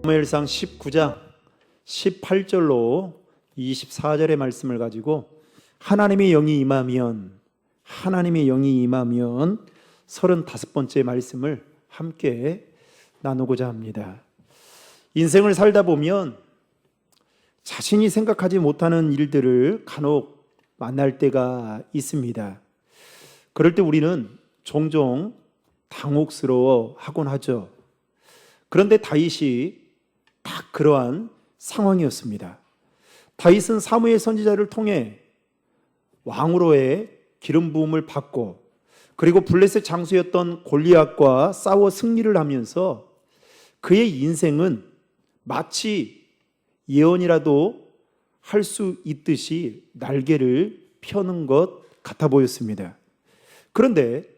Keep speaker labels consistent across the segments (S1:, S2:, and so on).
S1: 사무엘상 19장 18절로 24절의 말씀을 가지고 하나님의 영이 임하면 35번째 말씀을 함께 나누고자 합니다. 인생을 살다 보면 자신이 생각하지 못하는 일들을 간혹 만날 때가 있습니다. 그럴 때 우리는 종종 당혹스러워 하곤 하죠. 그런데 다윗이 딱 그러한 상황이었습니다. 다윗은 사무엘 선지자를 통해 왕으로의 기름 부음을 받고, 그리고 블레셋 장수였던 골리앗과 싸워 승리를 하면서 그의 인생은 마치 예언이라도 할 수 있듯이 날개를 펴는 것 같아 보였습니다. 그런데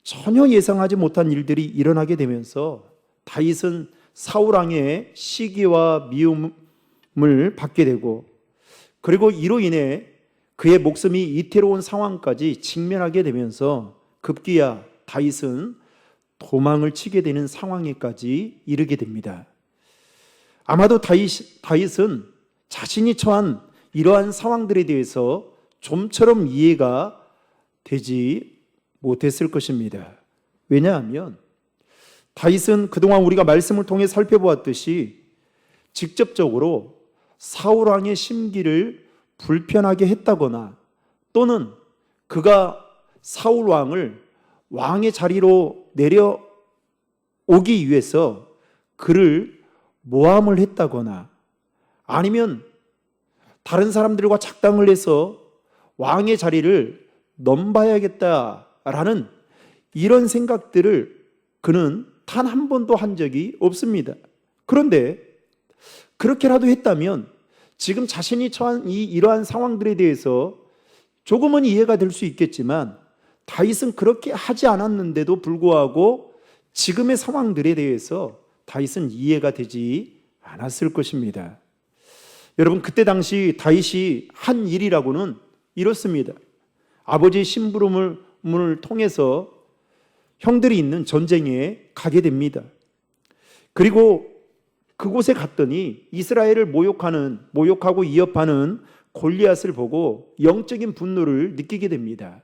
S1: 전혀 예상하지 못한 일들이 일어나게 되면서 다윗은 사울 왕의 시기와 미움을 받게 되고, 그리고 이로 인해 그의 목숨이 이태로운 상황까지 직면하게 되면서 급기야 다윗은 도망을 치게 되는 상황에까지 이르게 됩니다. 아마도 다윗은 자신이 처한 이러한 상황들에 대해서 좀처럼 이해가 되지 못했을 것입니다. 왜냐하면 다윗은 그동안 우리가 말씀을 통해 살펴보았듯이 직접적으로 사울 왕의 심기를 불편하게 했다거나, 또는 그가 사울 왕을 왕의 자리로 내려오기 위해서 그를 모함을 했다거나, 아니면 다른 사람들과 작당을 해서 왕의 자리를 넘봐야겠다라는 이런 생각들을 그는 단 한 번도 한 적이 없습니다. 그런데 그렇게라도 했다면 지금 자신이 처한 이러한 상황들에 대해서 조금은 이해가 될 수 있겠지만, 다윗은 그렇게 하지 않았는데도 불구하고 지금의 상황들에 대해서 다윗은 이해가 되지 않았을 것입니다. 여러분, 그때 당시 다윗이 한 일이라고는 이렇습니다. 아버지의 심부름을 통해서 형들이 있는 전쟁에 가게 됩니다. 그리고 그곳에 갔더니 이스라엘을 모욕하고 이업하는 골리앗을 보고 영적인 분노를 느끼게 됩니다.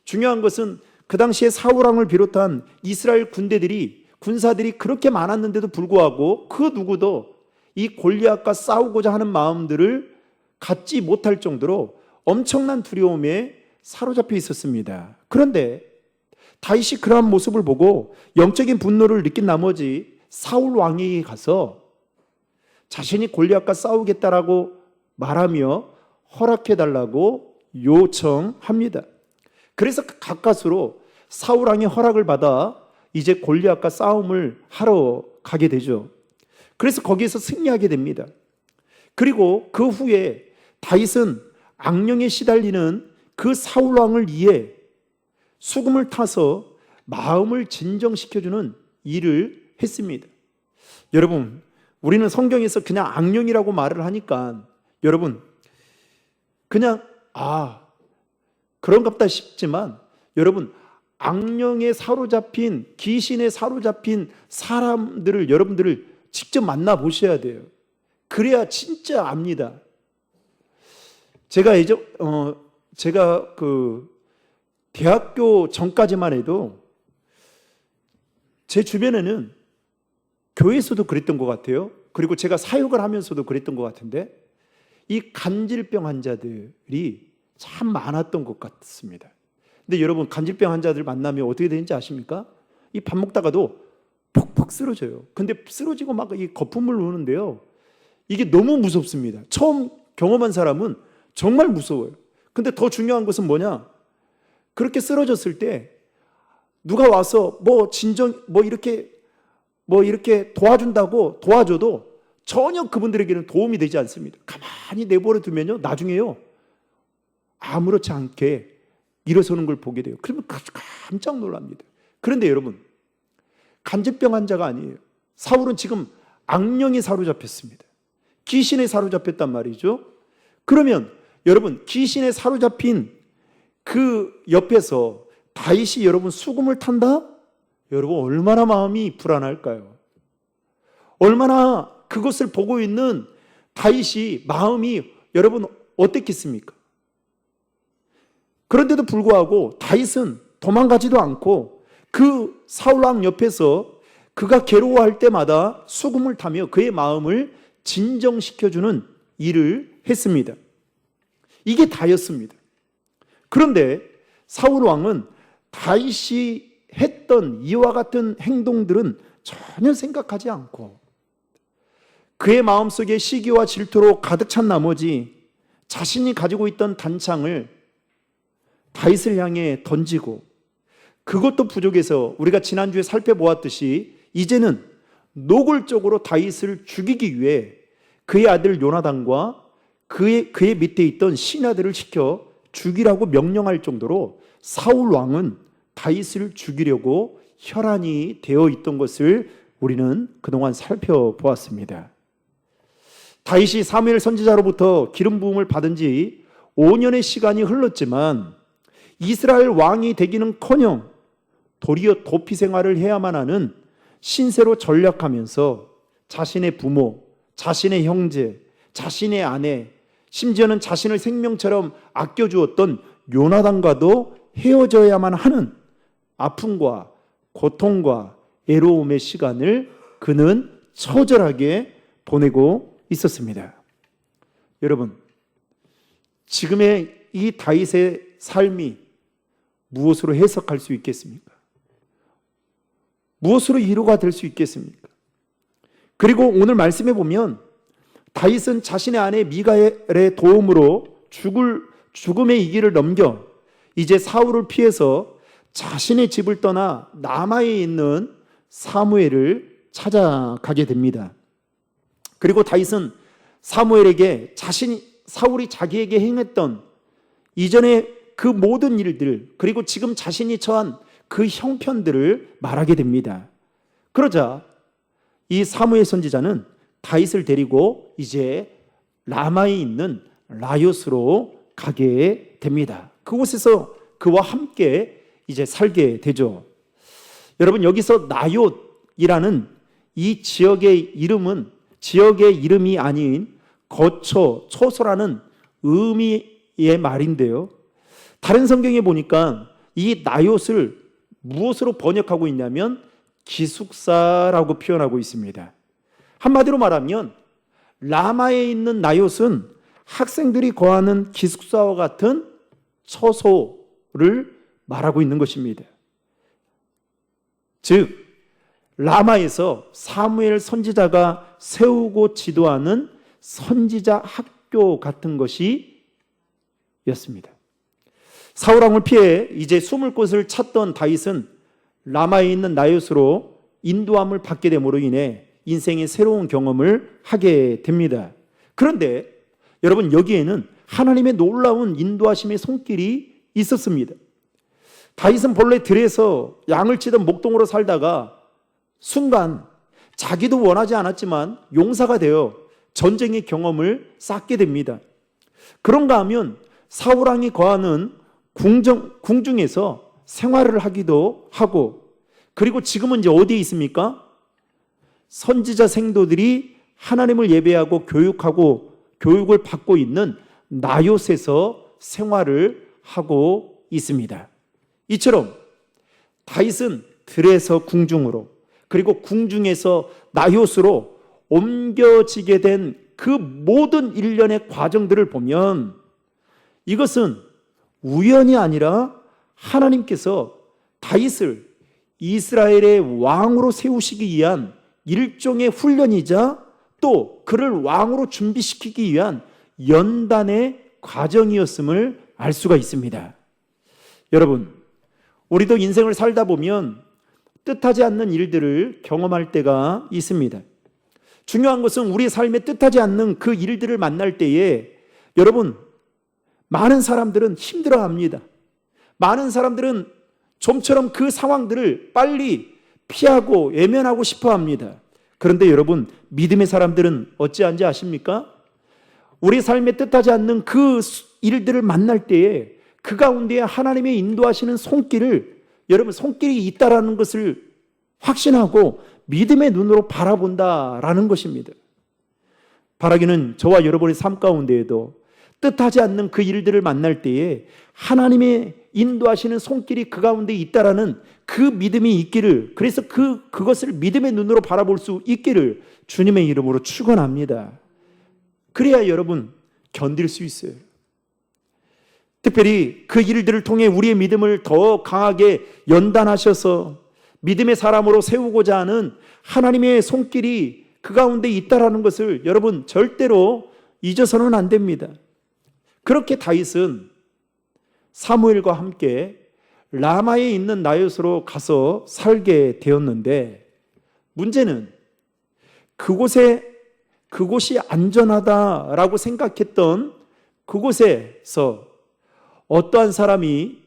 S1: 중요한 것은 그 당시에 사울 왕을 비롯한 이스라엘 군사들이 그렇게 많았는데도 불구하고 그 누구도 이 골리앗과 싸우고자 하는 마음들을 갖지 못할 정도로 엄청난 두려움에 사로잡혀 있었습니다. 그런데 다윗이 그러한 모습을 보고 영적인 분노를 느낀 나머지 사울 왕에게 가서 자신이 골리앗과 싸우겠다라고 말하며 허락해달라고 요청합니다. 그래서 가까스로 사울 왕의 허락을 받아 이제 골리앗과 싸움을 하러 가게 되죠. 그래서 거기에서 승리하게 됩니다. 그리고 그 후에 다윗은 악령에 시달리는 그 사울 왕을 위해 수금을 타서 마음을 진정시켜주는 일을 했습니다. 여러분, 우리는 성경에서 그냥 악령이라고 말을 하니까 여러분 그냥 그런갑다 싶지만, 여러분, 악령에 사로잡힌, 귀신에 사로잡힌 사람들을 여러분들을 직접 만나보셔야 돼요. 그래야 진짜 압니다. 제가 대학교 전까지만 해도 제 주변에는 교회에서도 그랬던 것 같아요. 그리고 제가 사역을 하면서도 그랬던 것 같은데, 이 간질병 환자들이 참 많았던 것 같습니다. 근데 여러분, 간질병 환자들 만나면 어떻게 되는지 아십니까? 이 밥 먹다가도 푹푹 쓰러져요. 근데 쓰러지고 막 이 거품을 누는데요, 이게 너무 무섭습니다. 처음 경험한 사람은 정말 무서워요. 근데 더 중요한 것은 뭐냐? 그렇게 쓰러졌을 때 누가 와서 이렇게 도와준다고 도와줘도 전혀 그분들에게는 도움이 되지 않습니다. 가만히 내버려 두면요, 나중에요 아무렇지 않게 일어서는 걸 보게 돼요. 그러면 깜짝 놀랍니다. 그런데 여러분, 간질병 환자가 아니에요. 사울은 지금 악령이 사로잡혔습니다. 귀신에 사로잡혔단 말이죠. 그러면 여러분, 귀신에 사로잡힌 그 옆에서 다윗이 여러분 수금을 탄다? 여러분 얼마나 마음이 불안할까요? 얼마나 그것을 보고 있는 다윗이 마음이 여러분 어땠겠습니까? 그런데도 불구하고 다윗은 도망가지도 않고 그 사울 왕 옆에서 그가 괴로워할 때마다 수금을 타며 그의 마음을 진정시켜주는 일을 했습니다. 이게 다였습니다. 그런데 사울 왕은 다윗이 했던 이와 같은 행동들은 전혀 생각하지 않고 그의 마음속에 시기와 질투로 가득 찬 나머지 자신이 가지고 있던 단창을 다윗을 향해 던지고, 그것도 부족해서 우리가 지난주에 살펴보았듯이 이제는 노골적으로 다윗을 죽이기 위해 그의 아들 요나단과 그의 밑에 있던 신하들을 시켜 죽이라고 명령할 정도로 사울 왕은 다윗을 죽이려고 혈안이 되어 있던 것을 우리는 그동안 살펴보았습니다. 다윗이 사무엘 선지자로부터 기름 부음을 받은 지 5년의 시간이 흘렀지만 이스라엘 왕이 되기는커녕 도리어 도피 생활을 해야만 하는 신세로 전락하면서 자신의 부모, 자신의 형제, 자신의 아내, 심지어는 자신을 생명처럼 아껴주었던 요나단과도 헤어져야만 하는 아픔과 고통과 애로움의 시간을 그는 처절하게 보내고 있었습니다. 여러분, 지금의 이 다윗의 삶이 무엇으로 해석할 수 있겠습니까? 무엇으로 위로가 될 수 있겠습니까? 그리고 오늘 말씀해 보면 다윗은 자신의 아내 미가엘의 도움으로 죽음의 이 길을 넘겨 이제 사울을 피해서 자신의 집을 떠나 라마에 있는 사무엘을 찾아가게 됩니다. 그리고 다윗은 사무엘에게 사울이 자기에게 행했던 이전의 그 모든 일들, 그리고 지금 자신이 처한 그 형편들을 말하게 됩니다. 그러자 이 사무엘 선지자는 다윗을 데리고 이제 라마에 있는 라요스로 가게 됩니다. 그곳에서 그와 함께 이제 살게 되죠. 여러분, 여기서 나옅이라는 이 지역의 이름이 아닌 초소라는 의미의 말인데요. 다른 성경에 보니까 이 나옅을 무엇으로 번역하고 있냐면 기숙사라고 표현하고 있습니다. 한마디로 말하면 라마에 있는 나옅은 학생들이 거하는 기숙사와 같은 처소를 말하고 있는 것입니다. 즉 라마에서 사무엘 선지자가 세우고 지도하는 선지자 학교 같은 것이었습니다. 사울 왕을 피해 이제 숨을 곳을 찾던 다윗은 라마에 있는 나옅으로 인도함을 받게 됨으로 인해 인생의 새로운 경험을 하게 됩니다. 그런데 여러분, 여기에는 하나님의 놀라운 인도하심의 손길이 있었습니다. 다윗은 본래 들에서 양을 치던 목동으로 살다가 순간 자기도 원하지 않았지만 용사가 되어 전쟁의 경험을 쌓게 됩니다. 그런가 하면 사울 왕이 거하는 궁중에서 생활을 하기도 하고, 그리고 지금은 이제 어디에 있습니까? 선지자 생도들이 하나님을 예배하고 교육을 받고 있는 나옅에서 생활을 하고 있습니다. 이처럼 다윗은 들에서 궁중으로, 그리고 궁중에서 나옅으로 옮겨지게 된 그 모든 일련의 과정들을 보면 이것은 우연이 아니라 하나님께서 다윗을 이스라엘의 왕으로 세우시기 위한 일종의 훈련이자 또 그를 왕으로 준비시키기 위한 연단의 과정이었음을 알 수가 있습니다. 여러분, 우리도 인생을 살다 보면 뜻하지 않는 일들을 경험할 때가 있습니다. 중요한 것은 우리 삶에 뜻하지 않는 그 일들을 만날 때에 여러분, 많은 사람들은 힘들어합니다. 많은 사람들은 좀처럼 그 상황들을 빨리 피하고 외면하고 싶어 합니다. 그런데 여러분, 믿음의 사람들은 어찌한지 아십니까? 우리 삶에 뜻하지 않는 그 일들을 만날 때에 그 가운데 하나님의 인도하시는 손길이 있다라는 것을 확신하고 믿음의 눈으로 바라본다라는 것입니다. 바라기는 저와 여러분의 삶 가운데에도 뜻하지 않는 그 일들을 만날 때에 하나님의 인도하시는 손길이 그 가운데 있다라는 그 믿음이 있기를, 그래서 그것을 믿음의 눈으로 바라볼 수 있기를 주님의 이름으로 축원합니다. 그래야 여러분 견딜 수 있어요. 특별히 그 일들을 통해 우리의 믿음을 더 강하게 연단하셔서 믿음의 사람으로 세우고자 하는 하나님의 손길이 그 가운데 있다라는 것을 여러분 절대로 잊어서는 안 됩니다. 그렇게 다윗은 사무엘과 함께 라마에 있는 나요스로 가서 살게 되었는데, 문제는 그곳이 안전하다라고 생각했던 그곳에서 어떠한 사람이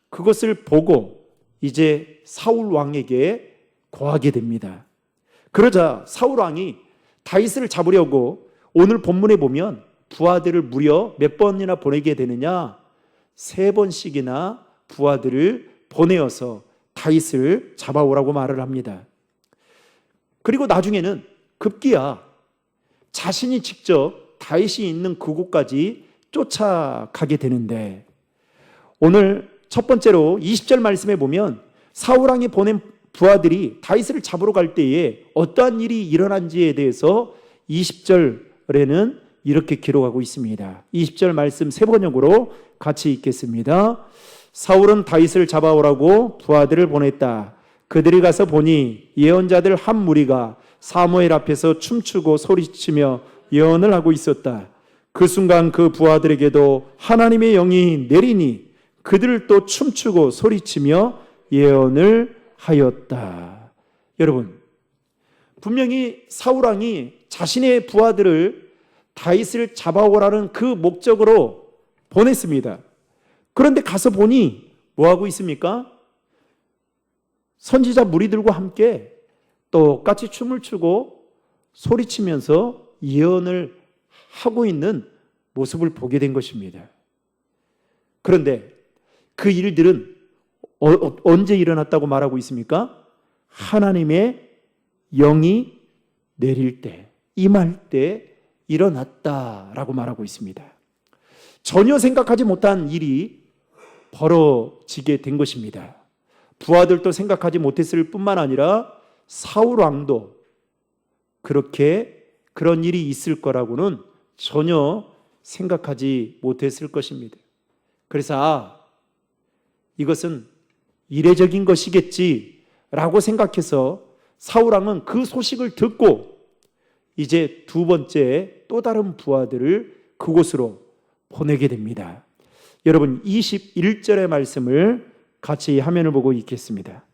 S1: 그것을 보고 이제 사울 왕에게 고하게 됩니다. 그러자 사울 왕이 다윗을 잡으려고 오늘 본문에 보면 부하들을 무려 몇 번이나 보내게 되느냐? 3번씩이나 부하들을 보내어서 다윗을 잡아오라고 말을 합니다. 그리고 나중에는 급기야 자신이 직접 다윗이 있는 그곳까지 쫓아가게 되는데, 오늘 첫 번째로 20절 말씀에 보면 사울 왕이 보낸 부하들이 다윗을 잡으러 갈 때에 어떠한 일이 일어난지에 대해서 20절에는 이렇게 기록하고 있습니다. 20절 말씀 3번역으로 같이 읽겠습니다. 사울은 다윗을 잡아오라고 부하들을 보냈다. 그들이 가서 보니 예언자들 한 무리가 사무엘 앞에서 춤추고 소리치며 예언을 하고 있었다. 그 순간 그 부하들에게도 하나님의 영이 내리니 그들을 또 춤추고 소리치며 예언을 하였다. 여러분, 분명히 사울 왕이 자신의 부하들을 다윗을 잡아오라는 그 목적으로 보냈습니다. 그런데 가서 보니 뭐하고 있습니까? 선지자 무리들과 함께 똑같이 춤을 추고 소리치면서 예언을 하고 있는 모습을 보게 된 것입니다. 그런데 그 일들은 언제 일어났다고 말하고 있습니까? 하나님의 영이 내릴 때, 임할 때 일어났다라고 말하고 있습니다. 전혀 생각하지 못한 일이 벌어지게 된 것입니다. 부하들도 생각하지 못했을 뿐만 아니라 사울 왕도 그런 일이 있을 거라고는 전혀 생각하지 못했을 것입니다. 그래서 이것은 이례적인 것이겠지라고 생각해서 사울 왕은 그 소식을 듣고 이제 두 번째 또 다른 부하들을 그곳으로 보내게 됩니다. 여러분 21절의 말씀을 같이 화면을 보고 읽겠습니다.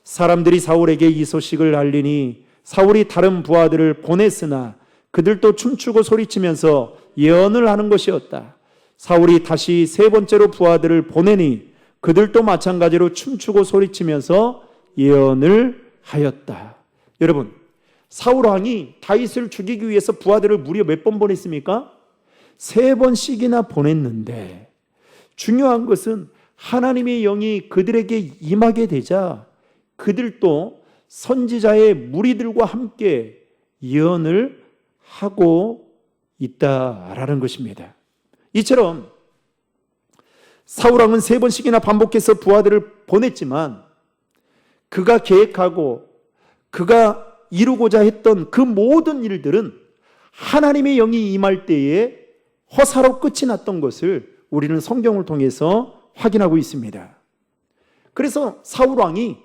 S1: 사람들이 사울에게 이 소식을 알리니 사울이 다른 부하들을 보냈으나 그들도 춤추고 소리치면서 예언을 하는 것이었다. 사울이 다시 3번째로 부하들을 보내니 그들도 마찬가지로 춤추고 소리치면서 예언을 하였다. 여러분, 사울 왕이 다윗을 죽이기 위해서 부하들을 무려 몇 번 보냈습니까? 3번씩이나 보냈는데, 중요한 것은 하나님의 영이 그들에게 임하게 되자 그들도 선지자의 무리들과 함께 예언을 하고 있다라는 것입니다. 이처럼 사울 왕은 3번씩이나 반복해서 부하들을 보냈지만 그가 계획하고 그가 이루고자 했던 그 모든 일들은 하나님의 영이 임할 때에 허사로 끝이 났던 것을 우리는 성경을 통해서 확인하고 있습니다. 그래서 사울 왕이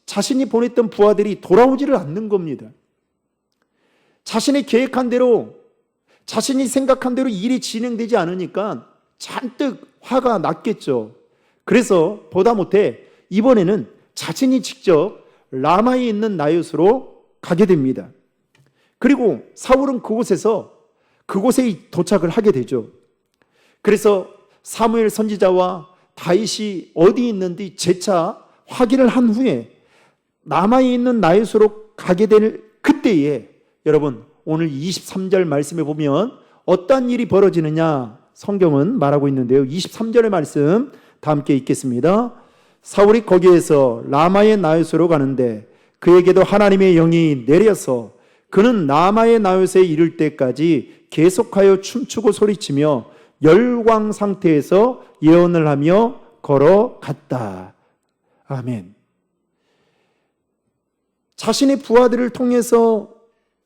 S1: 자신이 보냈던 부하들이 돌아오지를 않는 겁니다. 자신이 계획한 대로, 자신이 생각한 대로 일이 진행되지 않으니까 잔뜩 화가 났겠죠. 그래서 보다 못해 이번에는 자신이 직접 라마에 있는 나요스로 가게 됩니다. 그리고 사울은 그곳에 도착을 하게 되죠. 그래서 사무엘 선지자와 다윗이 어디 있는지 재차 확인을 한 후에 라마에 있는 나요스로 가게 될 그때에, 여러분 오늘 23절 말씀에 보면 어떤 일이 벌어지느냐 성경은 말하고 있는데요. 23절의 말씀 다 함께 읽겠습니다. 사울이 거기에서 라마의 나요스로 가는데 그에게도 하나님의 영이 내려서 그는 라마의 나요스에 이를 때까지 계속하여 춤추고 소리치며 열광 상태에서 예언을 하며 걸어갔다. 아멘. 자신의 부하들을 통해서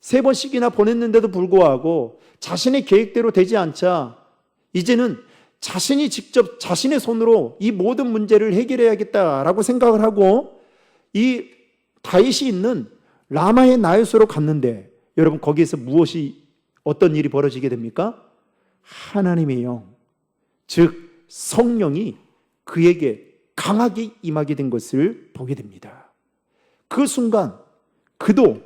S1: 3번씩이나 보냈는데도 불구하고 자신의 계획대로 되지 않자 이제는 자신이 직접 자신의 손으로 이 모든 문제를 해결해야겠다라고 생각을 하고 이 다윗이 있는 라마의 나요스로 갔는데 여러분 거기에서 어떤 일이 벌어지게 됩니까? 하나님의 영, 즉 성령이 그에게 강하게 임하게 된 것을 보게 됩니다. 그 순간 그도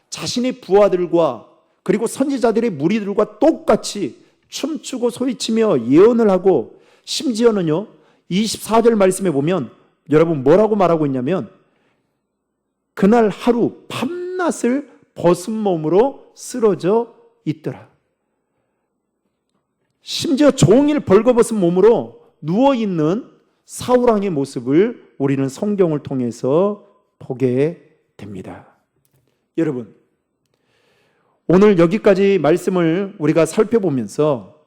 S1: 자신의 부하들과 그리고 선지자들의 무리들과 똑같이 춤추고 소리치며 예언을 하고 심지어는요 24절 말씀에 보면 여러분 뭐라고 말하고 있냐면 그날 하루 밤낮을 벗은 몸으로 쓰러져 있더라. 심지어 종일 벌거벗은 몸으로 누워있는 사울왕의 모습을 우리는 성경을 통해서 보게 됩니다. 여러분, 오늘 여기까지 말씀을 우리가 살펴보면서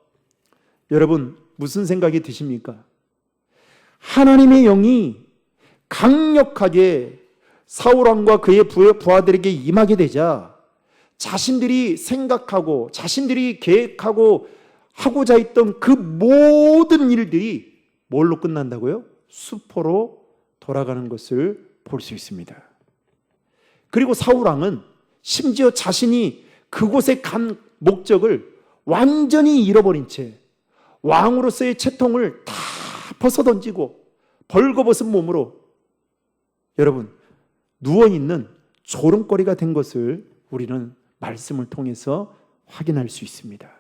S1: 여러분 무슨 생각이 드십니까? 하나님의 영이 강력하게 사울왕과 그의 부하들에게 임하게 되자 자신들이 생각하고 자신들이 계획하고 하고자 했던 그 모든 일들이 뭘로 끝난다고요? 수포로 돌아가는 것을 볼 수 있습니다. 그리고 사울왕은 심지어 자신이 그곳에 간 목적을 완전히 잃어버린 채 왕으로서의 채통을 다 벗어던지고 벌거벗은 몸으로 여러분 누워있는 조롱거리가 된 것을 우리는 말씀을 통해서 확인할 수 있습니다.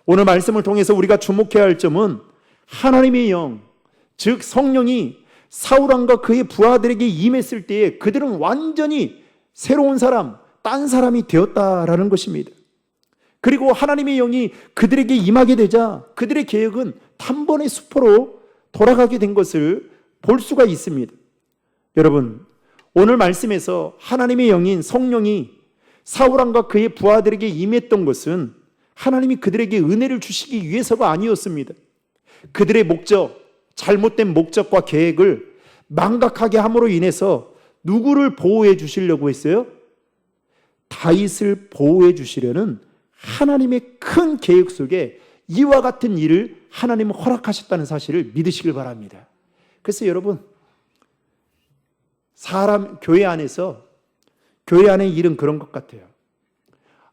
S1: 오늘 말씀을 통해서 우리가 주목해야 할 점은 하나님의 영, 즉 성령이 사울왕과 그의 부하들에게 임했을 때에 그들은 완전히 새로운 사람, 딴 사람이 되었다라는 것입니다. 그리고 하나님의 영이 그들에게 임하게 되자 그들의 계획은 단번에 수포로 돌아가게 된 것을 볼 수가 있습니다. 여러분, 오늘 말씀에서 하나님의 영인 성령이 사울왕과 그의 부하들에게 임했던 것은 하나님이 그들에게 은혜를 주시기 위해서가 아니었습니다. 그들의 목적, 잘못된 목적과 계획을 망각하게 함으로 인해서 누구를 보호해 주시려고 했어요? 다윗을 보호해 주시려는 하나님의 큰 계획 속에 이와 같은 일을 하나님은 허락하셨다는 사실을 믿으시길 바랍니다. 그래서 여러분, 교회 안의 일은 그런 것 같아요.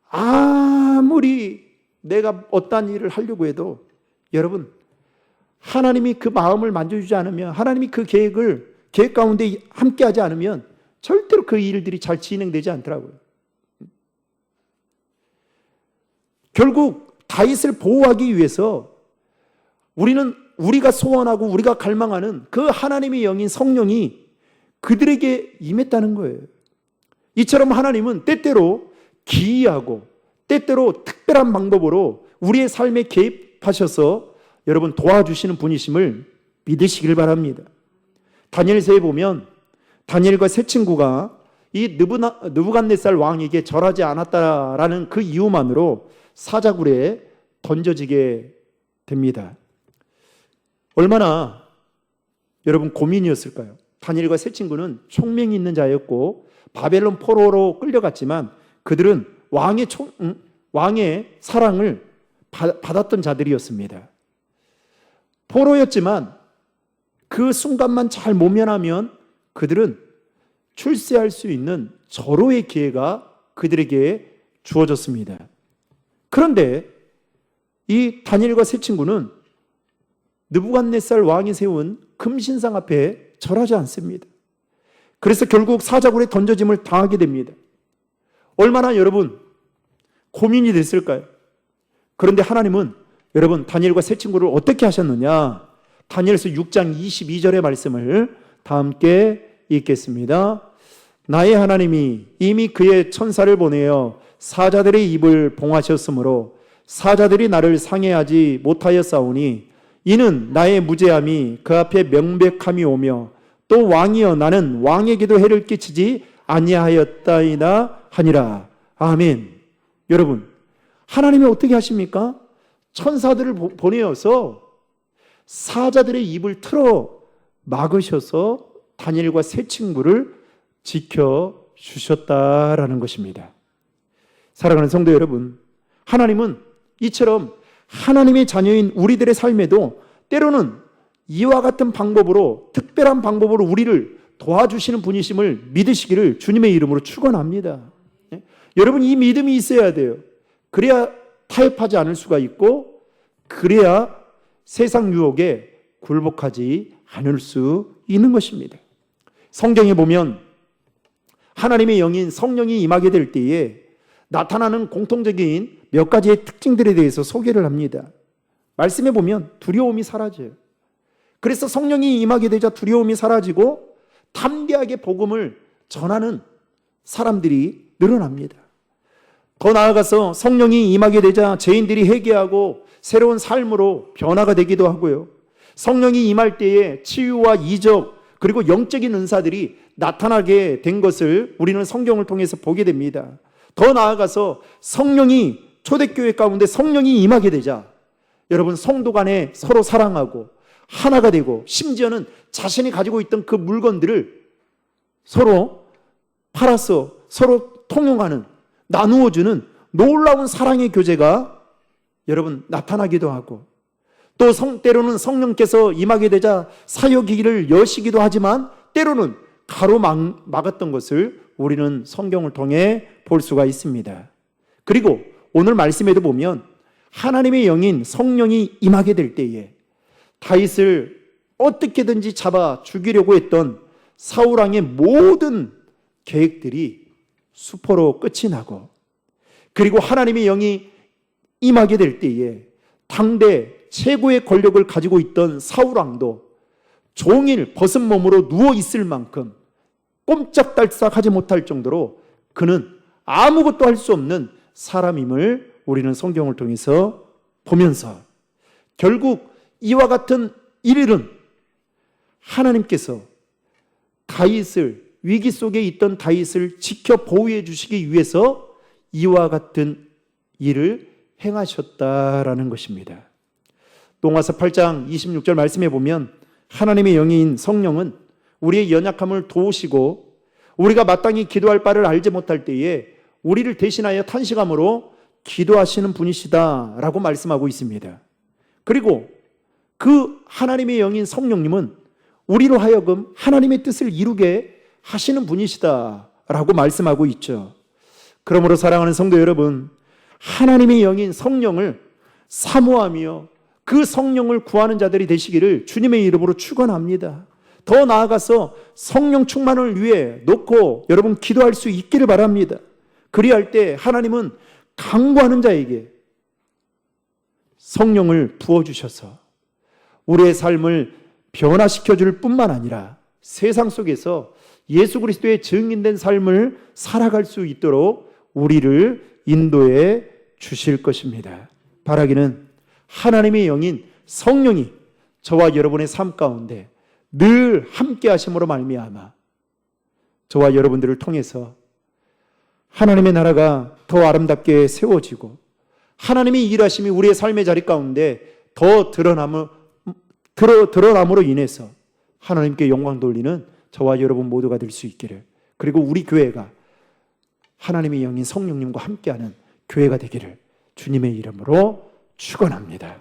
S1: 아무리 내가 어떠한 일을 하려고 해도 여러분, 하나님이 그 마음을 만져주지 않으면, 하나님이 그 계획 가운데 함께하지 않으면 절대로 그 일들이 잘 진행되지 않더라고요. 결국 다윗을 보호하기 위해서 우리가 소원하고 우리가 갈망하는 그 하나님의 영인 성령이 그들에게 임했다는 거예요. 이처럼 하나님은 때때로 기이하고 때때로 특별한 방법으로 우리의 삶에 개입하셔서 여러분 도와주시는 분이심을 믿으시길 바랍니다. 다니엘서에 보면 다니엘과 세 친구가 이 느부갓네살 왕에게 절하지 않았다라는 그 이유만으로 사자굴에 던져지게 됩니다. 얼마나 여러분 고민이었을까요? 다니엘과 세 친구는 총명이 있는 자였고 바벨론 포로로 끌려갔지만 그들은 왕의 사랑을 받았던 자들이었습니다. 포로였지만 그 순간만 잘 모면하면 그들은 출세할 수 있는 절호의 기회가 그들에게 주어졌습니다. 그런데 이 다니엘과 세 친구는 느부갓네살 왕이 세운 금신상 앞에 절하지 않습니다. 그래서 결국 사자굴에 던져짐을 당하게 됩니다. 얼마나 여러분 고민이 됐을까요? 그런데 하나님은 여러분 다니엘과 세 친구를 어떻게 하셨느냐? 다니엘서 6장 22절의 말씀을 다 함께 읽겠습니다. 나의 하나님이 이미 그의 천사를 보내어 사자들의 입을 봉하셨으므로 사자들이 나를 상해하지 못하였사오니 이는 나의 무죄함이 그 앞에 명백함이 오며 또 왕이여 나는 왕에게도 해를 끼치지 아니하였다이다 하니라. 아멘. 여러분, 하나님이 어떻게 하십니까? 천사들을 보내어서 사자들의 입을 틀어 막으셔서 다니엘과 세 친구를 지켜주셨다라는 것입니다. 사랑하는 성도 여러분, 하나님은 이처럼 하나님의 자녀인 우리들의 삶에도 때로는 이와 같은 방법으로, 특별한 방법으로 우리를 도와주시는 분이심을 믿으시기를 주님의 이름으로 축원합니다. 여러분, 이 믿음이 있어야 돼요. 그래야 타협하지 않을 수가 있고, 그래야 세상 유혹에 굴복하지 않을 수 있는 것입니다. 성경에 보면 하나님의 영인 성령이 임하게 될 때에 나타나는 공통적인 몇 가지의 특징들에 대해서 소개를 합니다. 말씀에 보면 두려움이 사라져요. 그래서 성령이 임하게 되자 두려움이 사라지고 담대하게 복음을 전하는 사람들이 늘어납니다. 더 나아가서 성령이 임하게 되자 죄인들이 회개하고 새로운 삶으로 변화가 되기도 하고요. 성령이 임할 때에 치유와 이적 그리고 영적인 은사들이 나타나게 된 것을 우리는 성경을 통해서 보게 됩니다. 더 나아가서 성령이 초대교회 가운데 성령이 임하게 되자 여러분 성도 간에 서로 사랑하고 하나가 되고 심지어는 자신이 가지고 있던 그 물건들을 서로 팔아서 서로 통용하는 나누어주는 놀라운 사랑의 교제가 여러분 나타나기도 하고 또 때로는 성령께서 임하게 되자 사역의 길을 여시기도 하지만 때로는 가로막았던 것을 우리는 성경을 통해 볼 수가 있습니다. 그리고 오늘 말씀에도 보면 하나님의 영인 성령이 임하게 될 때에 다윗을 어떻게든지 잡아 죽이려고 했던 사울왕의 모든 계획들이 수포로 끝이 나고 그리고 하나님의 영이 임하게 될 때에 당대 최고의 권력을 가지고 있던 사울왕도 종일 벗은 몸으로 누워 있을 만큼 꼼짝달싹하지 못할 정도로 그는 아무것도 할 수 없는 사람임을 우리는 성경을 통해서 보면서 결국 이와 같은 일은 하나님께서 다윗을 위기 속에 있던 다윗을 지켜 보호해 주시기 위해서 이와 같은 일을 행하셨다라는 것입니다. 로마서 8장 26절 말씀해 보면 하나님의 영인 성령은 우리의 연약함을 도우시고 우리가 마땅히 기도할 바를 알지 못할 때에 우리를 대신하여 탄식함으로 기도하시는 분이시다라고 말씀하고 있습니다. 그리고 그 하나님의 영인 성령님은 우리로 하여금 하나님의 뜻을 이루게 하시는 분이시다라고 말씀하고 있죠. 그러므로 사랑하는 성도 여러분, 하나님의 영인 성령을 사모하며 그 성령을 구하는 자들이 되시기를 주님의 이름으로 축원합니다. 더 나아가서 성령 충만을 위해 놓고 여러분 기도할 수 있기를 바랍니다. 그리할 때 하나님은 강구하는 자에게 성령을 부어주셔서 우리의 삶을 변화시켜 줄 뿐만 아니라 세상 속에서 예수 그리스도의 증인된 삶을 살아갈 수 있도록 우리를 인도해 주실 것입니다. 바라기는 하나님의 영인 성령이 저와 여러분의 삶 가운데 늘 함께 하심으로 말미암아 저와 여러분들을 통해서 하나님의 나라가 더 아름답게 세워지고 하나님의 일하심이 우리의 삶의 자리 가운데 더 드러남으로 인해서 하나님께 영광 돌리는 저와 여러분 모두가 될 수 있기를, 그리고 우리 교회가 하나님의 영인 성령님과 함께하는 교회가 되기를 주님의 이름으로 축원합니다.